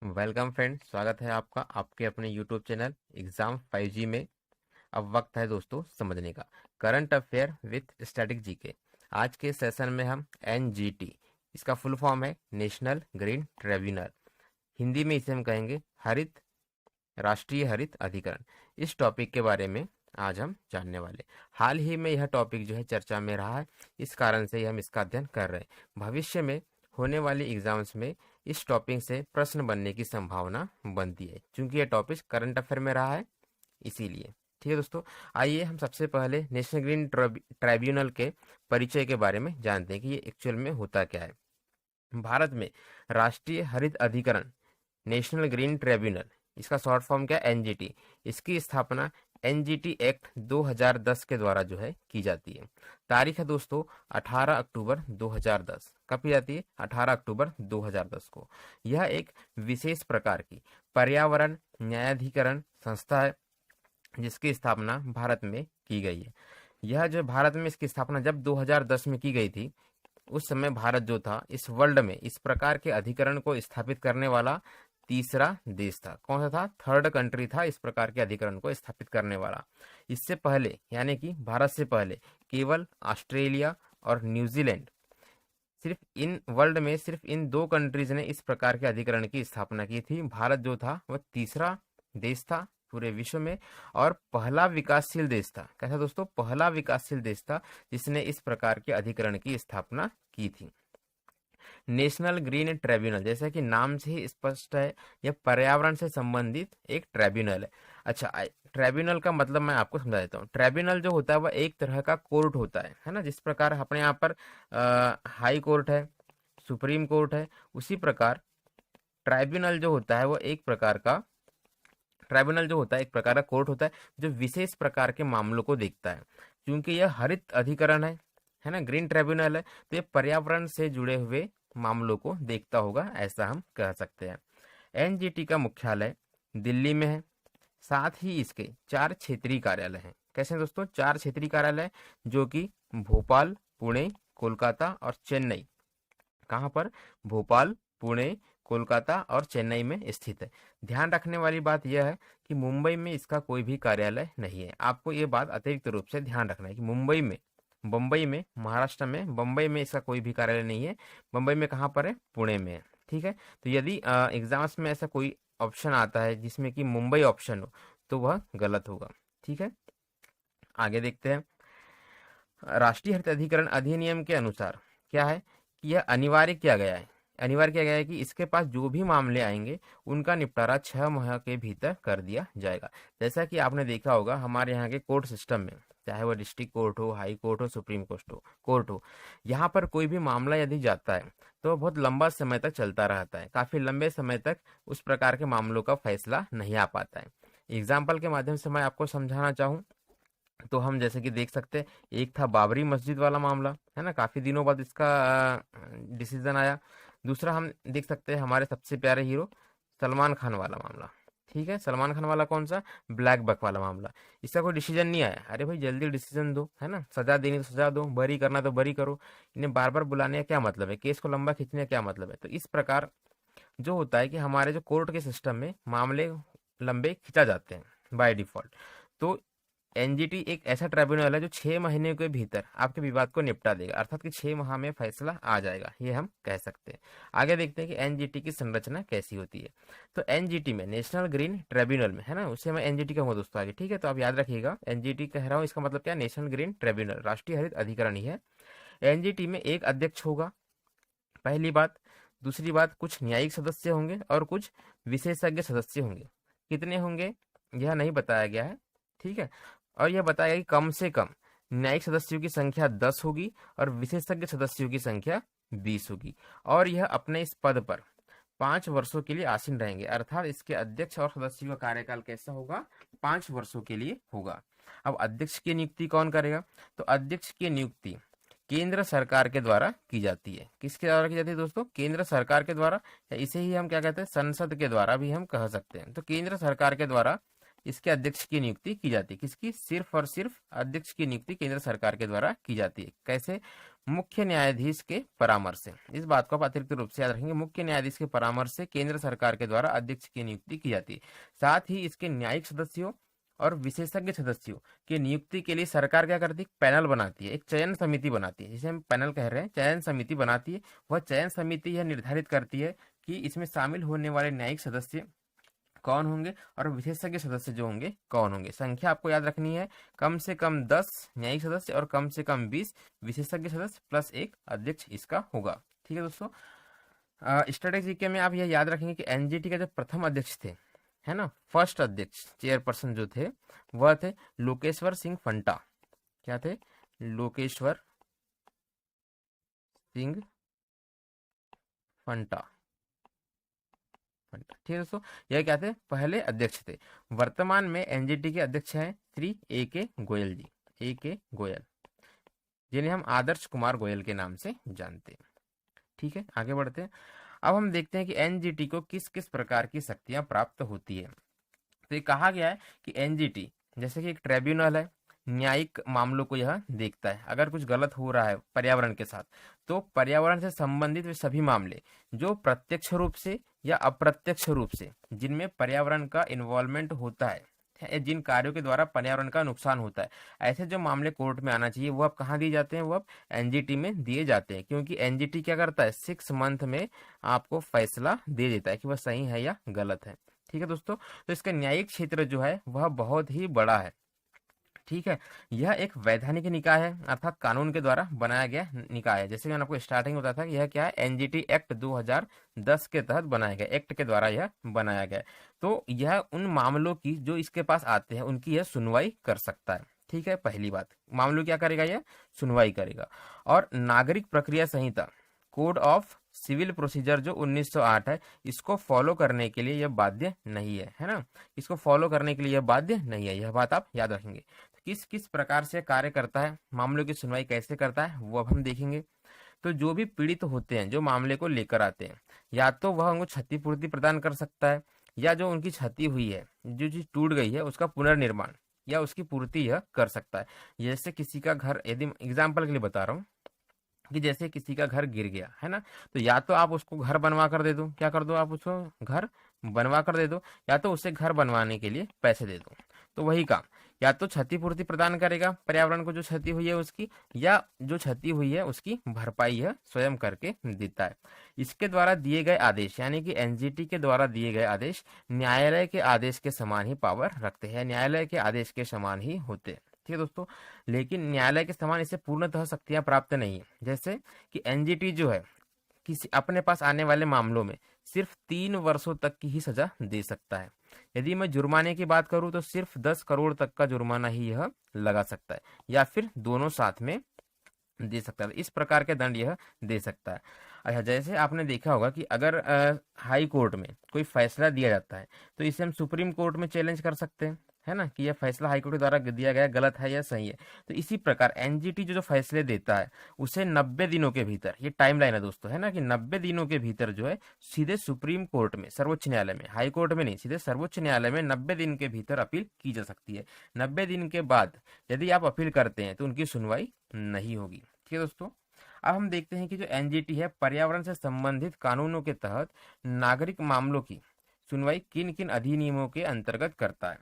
Welcome friend, स्वागत है आपका आपके अपने यूट्यूब चैनल एग्जाम 5G में। अब वक्त है दोस्तों समझने का। Current affair with static GK. आज के सेशन में हम एनजीटी, इसका फुल फॉर्म है नेशनल ग्रीन ट्रिब्यूनल, हिंदी में इसे हम कहेंगे हरित राष्ट्रीय हरित अधिकरण, इस टॉपिक के बारे में आज हम जानने वाले। हाल ही में यह टॉपिक जो है चर्चा में रहा है, इस कारण से हम इसका अध्ययन कर रहे हैं। भविष्य में होने वाली एग्जाम्स में इस टॉपिक से प्रश्न बनने की संभावना बनती है, क्योंकि यह टॉपिक करंट अफेयर में रहा है, इसीलिए। ठीक है दोस्तों, आइए हम सबसे पहले नेशनल ग्रीन ट्राइब्यूनल के परिचय के बारे में जानते हैं कि ये एक्चुअल में होता क्या है। भारत में राष्ट्रीय हरित अधिकरण, नेशनल ग्रीन ट्रिब्यूनल, इसका शॉर्ट फॉर्म क्या है, एनजीटी। इसकी स्थापना एनजीटी एक्ट 2010 के द्वारा जो है की जाती है। तारीख है दोस्तों 18 अक्टूबर 2010। कब की जाती है? 18 अक्टूबर 2010 को। यह एक विशेष प्रकार की पर्यावरण न्यायाधिकरण संस्था है, जिसकी स्थापना भारत में की गई है। यह जो भारत में इसकी स्थापना जब 2010 में की गई थी, उस समय भारत जो था इस वर्ल्ड में इस प्रकार के अधिकरण को स्थापित करने वाला तीसरा देश था। कौन सा था? थर्ड कंट्री था इस प्रकार के अधिकरण को स्थापित करने वाला। इससे पहले यानी कि भारत से पहले केवल ऑस्ट्रेलिया और न्यूजीलैंड, सिर्फ इन वर्ल्ड में सिर्फ इन दो कंट्रीज ने इस प्रकार के अधिकरण की स्थापना की थी। भारत जो था वह तीसरा देश था पूरे विश्व में, और पहला विकासशील देश था। कैसा दोस्तों? पहला विकासशील देश था जिसने इस प्रकार के अधिकरण की स्थापना की थी। नेशनल ग्रीन ट्रिब्यूनल, जैसा कि नाम से ही स्पष्ट है, यह पर्यावरण से संबंधित एक ट्रिब्यूनल है। अच्छा, ट्रिब्यूनल का मतलब मैं आपको समझा देता हूँ। ट्रिब्यूनल जो होता है वह एक तरह का कोर्ट होता है ना। जिस प्रकार अपने यहाँ पर हाई कोर्ट है, सुप्रीम कोर्ट है, उसी प्रकार ट्राइब्यूनल जो होता है वो एक प्रकार का ट्राइब्यूनल जो होता है एक प्रकार का कोर्ट होता है, जो विशेष प्रकार के मामलों को देखता है। क्योंकि यह हरित अधिकरण है ना, ग्रीन ट्रिब्यूनल है, तो ये पर्यावरण से जुड़े हुए मामलों को देखता होगा, ऐसा हम कह सकते हैं। एनजीटी का मुख्यालय दिल्ली में है। साथ ही इसके 4 क्षेत्रीय कार्यालय हैं। कैसे हैं दोस्तों? 4 क्षेत्रीय कार्यालय, जो कि भोपाल, पुणे, कोलकाता और चेन्नई। कहाँ पर? भोपाल, पुणे, कोलकाता और चेन्नई में स्थित है। ध्यान रखने वाली बात यह है कि मुंबई में इसका कोई भी कार्यालय नहीं है। आपको ये बात अतिरिक्त रूप से ध्यान रखना है कि बम्बई में, महाराष्ट्र में बम्बई में इसका कोई भी कार्यालय नहीं है। बम्बई में कहाँ पर है? पुणे में है। ठीक है, तो यदि एग्जाम्स में ऐसा कोई ऑप्शन आता है जिसमें कि मुंबई ऑप्शन हो, तो वह गलत होगा। ठीक है, आगे देखते हैं। राष्ट्रीय हरित अधिकरण अधिनियम के अनुसार क्या है कि यह अनिवार्य किया गया है कि इसके पास जो भी मामले आएंगे उनका निपटारा 6 माह के भीतर कर दिया जाएगा। जैसा कि आपने देखा होगा हमारे यहाँ के कोर्ट सिस्टम में, चाहे वह डिस्ट्रिक्ट कोर्ट हो, हाई कोर्ट हो, सुप्रीम कोर्ट हो, यहाँ पर कोई भी मामला यदि जाता है तो बहुत लंबा समय तक चलता रहता है। काफी लंबे समय तक उस प्रकार के मामलों का फैसला नहीं आ पाता है। एग्जाम्पल के माध्यम से मैं आपको समझाना चाहूँ तो हम जैसे कि देख सकते हैं, एक था बाबरी मस्जिद वाला मामला, है ना, काफी दिनों बाद इसका डिसीजन आया। दूसरा हम देख सकते हैं हमारे सबसे प्यारे हीरो सलमान खान वाला मामला। ठीक है, सलमान खान वाला कौन सा? ब्लैक बक वाला मामला। इसका कोई डिसीजन नहीं आया। अरे भाई जल्दी डिसीजन दो, है ना, सजा देनी तो सजा दो, बरी करना तो बरी करो। इन्हें बार बार बुलाने का क्या मतलब है? केस को लंबा खींचने का क्या मतलब है? तो इस प्रकार जो होता है कि हमारे जो कोर्ट के सिस्टम में मामले लंबे खिंचा जाते हैं बाय डिफॉल्ट। तो एनजीटी एक ऐसा ट्राइब्यूनल है जो 6 महीने के भीतर आपके विवाद को निपटा देगा, अर्थात कि 6 माह में फैसला आ जाएगा, ये हम कह सकते हैं। आगे देखते हैं कि एनजीटी की संरचना कैसी होती है। तो एनजीटी में, नेशनल ग्रीन ट्रिब्यूनल में, है ना, उसे मैं एनजीटी कहूँगा दोस्तों आगे। ठीक है, तो आप याद रखिएगा एनजीटी कह रहा हूँ, इसका मतलब क्या? नेशनल ग्रीन ट्रिब्यूनल, राष्ट्रीय हरित अधिकरण ही है। एनजीटी में एक अध्यक्ष होगा, पहली बात। दूसरी बात, कुछ न्यायिक सदस्य होंगे और कुछ विशेषज्ञ सदस्य होंगे। कितने होंगे यह नहीं बताया गया है। ठीक है, और यह बताया गया कि कम से कम न्यायिक सदस्यों की संख्या 10 होगी और विशेषज्ञ सदस्यों की संख्या 20 होगी। और यह अपने इस पद पर 5 वर्षों के लिए आसीन रहेंगे, अर्थात इसके अध्यक्ष और सदस्यों का कार्यकाल कैसा होगा? 5 वर्षों के लिए होगा। अब अध्यक्ष की नियुक्ति कौन करेगा? तो अध्यक्ष की नियुक्ति केंद्र सरकार के द्वारा की जाती है। किसके द्वारा की जाती है दोस्तों? केंद्र सरकार के द्वारा, या इसे ही हम क्या कहते हैं, संसद के द्वारा भी हम कह सकते हैं। तो केंद्र सरकार के द्वारा इसके अध्यक्ष की नियुक्ति की जाती है। किसकी? सिर्फ और सिर्फ अध्यक्ष की नियुक्ति केंद्र सरकार के द्वारा की जाती है। कैसे? मुख्य न्यायाधीश के परामर्श से। इस बात को आप अतिरिक्त रूप से याद रखेंगे, मुख्य न्यायाधीश के परामर्श से केंद्र सरकार के द्वारा अध्यक्ष की नियुक्ति की जाती है। साथ ही इसके न्यायिक सदस्यों और विशेषज्ञ सदस्यों की नियुक्ति के लिए सरकार क्या करती है, पैनल बनाती है, एक चयन समिति बनाती है, जिसे हम पैनल कह रहे हैं, चयन समिति बनाती है। वह चयन समिति यह निर्धारित करती है कि इसमें शामिल होने वाले न्यायिक सदस्य कौन होंगे और विशेषज्ञ सदस्य जो होंगे कौन होंगे। संख्या आपको याद रखनी है, कम से कम 10 न्यायिक सदस्य और कम से कम 20 विशेषज्ञ सदस्य प्लस एक अध्यक्ष इसका होगा। ठीक है दोस्तों, स्ट्रेटेजी के में आप यह याद रखेंगे कि एनजीटी का जो प्रथम अध्यक्ष थे, है ना, फर्स्ट अध्यक्ष चेयरपर्सन जो थे वह थे लोकेश्वर सिंह फंटा। क्या थे? लोकेश्वर सिंह फंटा। ठीक है दोस्तों, यह क्या थे, पहले अध्यक्ष थे। वर्तमान में एनजीटी के अध्यक्ष हैं श्री ए के गोयल जी, ए के गोयल, जिन्हें हम आदर्श कुमार गोयल के नाम से जानते हैं। ठीक है, आगे बढ़ते हैं। अब हम देखते हैं कि एनजीटी को किस किस प्रकार की शक्तियां प्राप्त होती है। तो ये कहा गया है कि एनजीटी जैसे कि एक ट्रिब्यूनल है, न्यायिक मामलों को यह देखता है। अगर कुछ गलत हो रहा है पर्यावरण के साथ, तो पर्यावरण से संबंधित वे सभी मामले जो प्रत्यक्ष रूप से या अप्रत्यक्ष रूप से जिनमें पर्यावरण का इन्वॉल्वमेंट होता है, जिन कार्यों के द्वारा पर्यावरण का नुकसान होता है, ऐसे जो मामले कोर्ट में आना चाहिए वो अब कहाँ दिए जाते हैं, वो अब एनजीटी में दिए जाते हैं। क्योंकि एनजीटी क्या करता है, 6 मंथ में आपको फैसला दे देता है कि वह सही है या गलत है। ठीक है दोस्तों, तो इसका न्यायिक क्षेत्र जो है वह बहुत ही बड़ा है। ठीक है, यह एक वैधानिक निकाय है, अर्थात कानून के द्वारा बनाया गया निकाय है। जैसे मैंने आपको स्टार्टिंग में बताया था कि यह क्या है, एनजीटी एक्ट 2010 के तहत बनाया गया, एक्ट के द्वारा यह बनाया गया। तो यह उन मामलों की जो इसके पास आते हैं उनकी यह सुनवाई कर सकता है। ठीक है, पहली बात, मामलों क्या करेगा, यह सुनवाई करेगा। और नागरिक प्रक्रिया संहिता, कोड ऑफ सिविल प्रोसीजर जो 1908 है, इसको फॉलो करने के लिए यह बाध्य नहीं है ना, इसको फॉलो करने के लिए यह बाध्य नहीं है, यह बात आप याद रखेंगे। किस किस प्रकार से कार्य करता है, मामलों की सुनवाई कैसे करता है, वो अब हम देखेंगे। तो जो भी पीड़ित होते हैं, जो मामले को लेकर आते हैं, या तो वह उनको क्षतिपूर्ति प्रदान कर सकता है, या जो उनकी क्षति हुई है, जो चीज टूट गई है, उसका पुनर्निर्माण या उसकी पूर्ति यह कर सकता है। जैसे किसी का घर, यदि एग्जाम्पल के लिए बता रहा हूँ कि जैसे किसी का घर गिर गया है ना, तो या तो आप उसको घर बनवा कर दे दो, क्या कर दो, आप उसको घर बनवा कर दे दो, या तो उसे घर बनवाने के लिए पैसे दे दो। तो वही काम, या तो क्षतिपूर्ति प्रदान करेगा पर्यावरण को जो क्षति हुई है उसकी, या जो क्षति हुई है उसकी भरपाई यह स्वयं करके देता है। इसके द्वारा दिए गए आदेश, यानी कि एनजीटी के द्वारा दिए गए आदेश न्यायालय के आदेश के समान ही पावर रखते हैं, न्यायालय के आदेश के समान ही होते हैं। ठीक है दोस्तों, लेकिन न्यायालय के समान इसे पूर्णतः शक्तियां प्राप्त नहीं है। जैसे कि एनजीटी जो है किसी अपने पास आने वाले मामलों में सिर्फ 3 वर्षों तक की ही सजा दे सकता है। यदि मैं जुर्माने की बात करूं तो सिर्फ 10 करोड़ तक का जुर्माना ही यह लगा सकता है, या फिर दोनों साथ में दे सकता है। इस प्रकार के दंड यह दे सकता है। अच्छा, जैसे आपने देखा होगा कि अगर हाई कोर्ट में कोई फैसला दिया जाता है तो इसे हम सुप्रीम कोर्ट में चैलेंज कर सकते हैं, है ना, कि यह फैसला हाई कोर्ट के द्वारा दिया गया गलत है या सही है। तो इसी प्रकार एनजीटी जो फैसले देता है उसे 90 दिनों के भीतर, ये टाइम लाइन है दोस्तों, है ना, कि 90 दिनों के भीतर जो है सीधे सुप्रीम कोर्ट में, सर्वोच्च न्यायालय में, हाई कोर्ट में नहीं, सीधे सर्वोच्च न्यायालय में 90 दिन के भीतर अपील की जा सकती है। 90 दिन के बाद यदि आप अपील करते हैं तो उनकी सुनवाई नहीं होगी। ठीक है दोस्तों, अब हम देखते हैं कि जो एनजीटी है पर्यावरण से संबंधित कानूनों के तहत नागरिक मामलों की सुनवाई किन किन अधिनियमों के अंतर्गत करता है।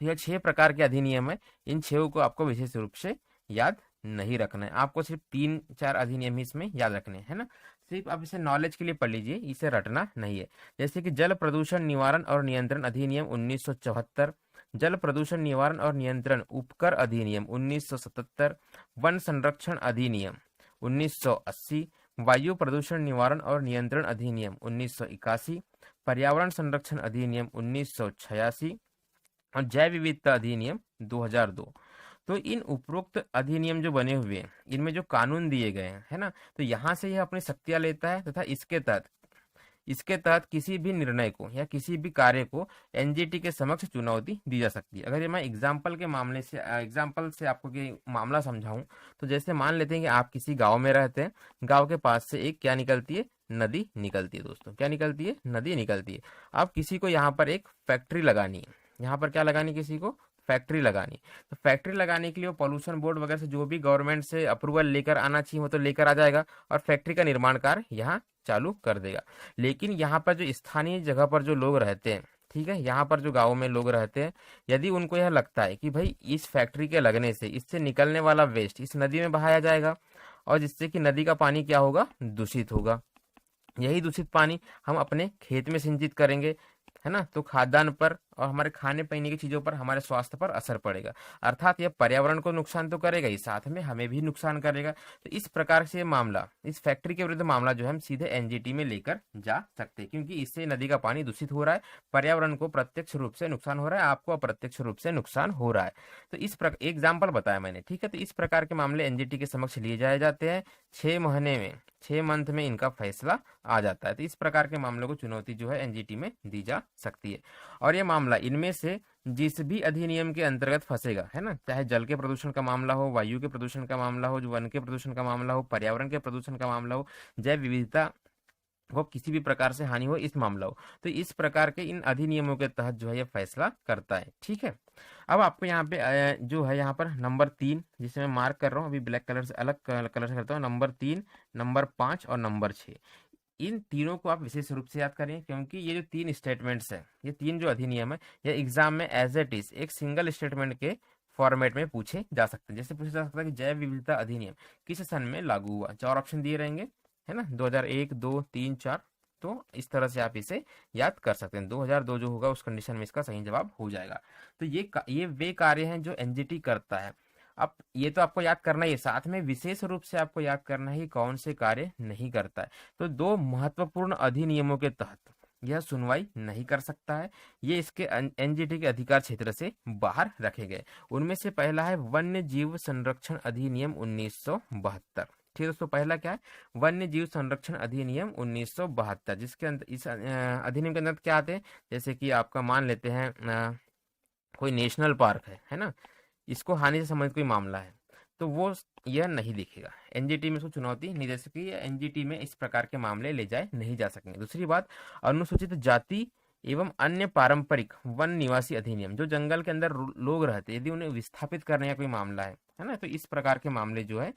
तो यह 6 प्रकार के अधिनियम है, इन 6 को आपको विशेष रूप से याद नहीं रखना है, आपको सिर्फ 3-4 अधिनियम ही इसमें याद रखने हैं, है ना। सिर्फ आप इसे नॉलेज के लिए पढ़ लीजिए, इसे रटना नहीं है। जैसे कि जल प्रदूषण निवारण और नियंत्रण अधिनियम 1974, जल प्रदूषण निवारण और नियंत्रण उपकर अधिनियम 1977, वन संरक्षण अधिनियम 1980, वायु प्रदूषण निवारण और नियंत्रण अधिनियम 1981, पर्यावरण संरक्षण अधिनियम 1986 और जैव विविधता अधिनियम 2002। तो इन उपरोक्त अधिनियम जो बने हुए हैं, इनमें जो कानून दिए गए हैं, है ना, तो यहाँ से यह अपनी शक्तियां लेता है तथा इसके तहत किसी भी निर्णय को या किसी भी कार्य को एनजीटी के समक्ष चुनौती दी जा सकती है। अगर ये मैं एग्जाम्पल से आपको मामला समझाऊं, तो जैसे मान लेते हैं कि आप किसी गांव में रहते हैं, गांव के पास से एक क्या निकलती है, नदी निकलती है दोस्तों, क्या निकलती है, नदी निकलती है। अब किसी को यहाँ पर एक फैक्ट्री लगानी है, यहाँ पर क्या लगानी, किसी को फैक्ट्री लगानी। तो फैक्ट्री लगाने के लिए वो पॉल्यूशन बोर्ड वगैरह से जो भी गवर्नमेंट से अप्रूवल लेकर आना चाहिए वो तो लेकर आ जाएगा और फैक्ट्री का निर्माण कार्य यहाँ चालू कर देगा। लेकिन यहाँ पर जो स्थानीय जगह पर जो लोग रहते हैं, ठीक है, यहाँ पर जो गाँव में लोग रहते हैं, यदि उनको यह लगता है कि भाई इस फैक्ट्री के लगने से इससे निकलने वाला वेस्ट इस नदी में बहाया जाएगा और जिससे कि नदी का पानी क्या होगा, दूषित होगा, यही दूषित पानी हम अपने खेत में सिंचित करेंगे, है ना, तो खाद्यान्न पर और हमारे खाने पीने की चीजों पर, हमारे स्वास्थ्य पर असर पड़ेगा। अर्थात यह पर्यावरण को नुकसान तो करेगा ही, साथ में हमें भी नुकसान करेगा। तो इस प्रकार से ये मामला, इस फैक्ट्री के विरुद्ध मामला जो है हम सीधे एनजीटी में लेकर जा सकते हैं, क्योंकि इससे नदी का पानी दूषित हो रहा है, पर्यावरण को प्रत्यक्ष रूप से नुकसान हो रहा है, आपको अप्रत्यक्ष रूप से नुकसान हो रहा है। तो इस प्रकार एग्जाम्पल बताया मैंने, ठीक है। तो इस प्रकार के मामले एनजीटी के समक्ष लिए जाए जाते हैं, 6 महीने में, 6 मंथ में इनका फैसला आ जाता है। तो इस प्रकार के मामलों को चुनौती जो है एनजीटी में दी जा सकती है। और ये मामला इनमें से जिस भी अधिनियम के अंतर्गत फंसेगा, है ना, चाहे जल के प्रदूषण का मामला हो, वायु के प्रदूषण का मामला हो, वन के प्रदूषण का मामला हो, पर्यावरण के प्रदूषण का मामला हो, जैव विविधता वो किसी भी प्रकार से हानि हो, इस मामला हो, तो इस प्रकार के इन अधिनियमों के तहत जो है ये फैसला करता है, ठीक है। अब आपको यहाँ पे जो है यहाँ पर नंबर 3 जिसे मैं मार्क कर रहा हूँ अभी ब्लैक कलर से, अलग कलर से करता हूँ, नंबर 3, नंबर 5 और नंबर 6, इन तीनों को आप विशेष रूप से याद करें, क्योंकि ये जो 3 स्टेटमेंट्स हैं, ये 3 जो अधिनियम है, ये एग्जाम में एज इट इज एक सिंगल स्टेटमेंट के फॉर्मेट में पूछे जा सकते हैं। जैसे पूछा जा सकता है कि जैव विविधता अधिनियम किस सन में लागू हुआ, 4 ऑप्शन दिए रहेंगे, है ना, 2001, 2, 3, 4। तो इस तरह से आप इसे याद कर सकते हैं। 2002 जो होगा उस कंडीशन में इसका सही जवाब हो जाएगा। तो ये वे कार्य हैं जो एनजीटी करता है। अब ये तो आपको याद करना ही है, साथ में विशेष रूप से आपको याद करना है कौन से कार्य नहीं करता है। तो 2 महत्वपूर्ण अधिनियमों के तहत यह सुनवाई नहीं कर सकता है, ये इसके एनजीटी के अधिकार क्षेत्र से बाहर रखे गए। उनमें से पहला है वन्य जीव संरक्षण अधिनियम 1972। ठीक है दोस्तों, पहला क्या है, वन्य जीव संरक्षण अधिनियम 1972, जिसके अंदर इस अधिनियम के अंदर क्या आते हैं, जैसे कि आपका मान लेते हैं कोई नेशनल पार्क है ना, इसको हानि से संबंधित कोई मामला है तो वो यह नहीं दिखेगा, एनजीटी में इसको चुनौती नहीं दे सकती, एनजीटी में इस प्रकार के मामले ले जाए नहीं जा सकेंगे। दूसरी बात, अनुसूचित जाति एवं अन्य पारंपरिक वन निवासी अधिनियम, जो जंगल के अंदर लोग रहते हैं, यदि उन्हें विस्थापित करने का कोई मामला है ना, तो इस प्रकार के मामले जो है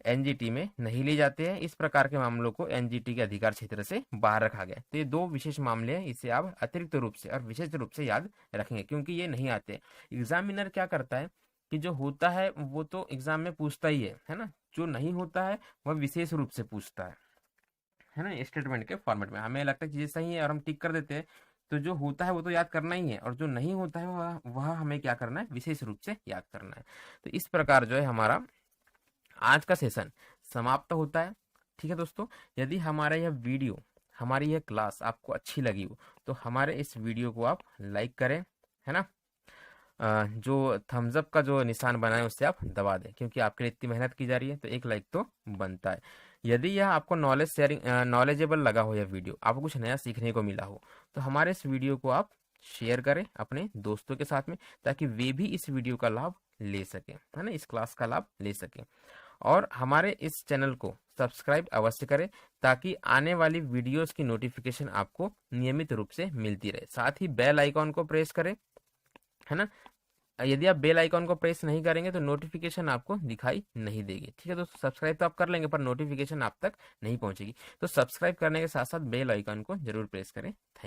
एनजीटी में नहीं ले जाते हैं। इस प्रकार के मामलों को एनजीटी के अधिकार क्षेत्र से बाहर रखा गया। तो ये 2 विशेष मामले हैं, इसे आप अतिरिक्त रूप से और विशेष रूप से याद रखेंगे, क्योंकि ये नहीं आते। एग्जामिनर क्या करता है कि जो होता है वो तो एग्जाम में पूछता ही है ना, जो नहीं होता है वह विशेष रूप से पूछता है ना, स्टेटमेंट के फॉर्मेट में। हमें लगता है कि ये सही है और हम टिक कर देते हैं, तो जो होता है वो तो याद करना ही है, और जो नहीं होता है वह हमें क्या करना है, विशेष रूप से याद करना है। तो इस प्रकार जो है हमारा आज का सेशन समाप्त होता है। ठीक है दोस्तों, यदि हमारा यह वीडियो, हमारी यह क्लास आपको अच्छी लगी हो तो हमारे इस वीडियो को आप लाइक करें, है ना, जो थम्स अप का जो निशान बना है उससे आप दबा दें, क्योंकि आपके लिए इतनी मेहनत की जा रही है तो एक लाइक तो बनता है। यदि यह आपको नॉलेजेबल लगा हो, यह वीडियो आपको कुछ नया सीखने को मिला हो, तो हमारे इस वीडियो को आप शेयर करें अपने दोस्तों के साथ में, ताकि वे भी इस वीडियो का लाभ ले सकें, है ना, इस क्लास का लाभ ले सकें। और हमारे इस चैनल को सब्सक्राइब अवश्य करें, ताकि आने वाली वीडियोस की नोटिफिकेशन आपको नियमित रूप से मिलती रहे। साथ ही बेल आइकॉन को प्रेस करें, है ना, यदि आप बेल आइकॉन को प्रेस नहीं करेंगे तो नोटिफिकेशन आपको दिखाई नहीं देगी। ठीक है दोस्तों, सब्सक्राइब तो आप कर लेंगे पर नोटिफिकेशन आप तक नहीं पहुंचेगी। तो सब्सक्राइब करने के साथ साथ बेल आइकॉन को जरूर प्रेस करें। थैंक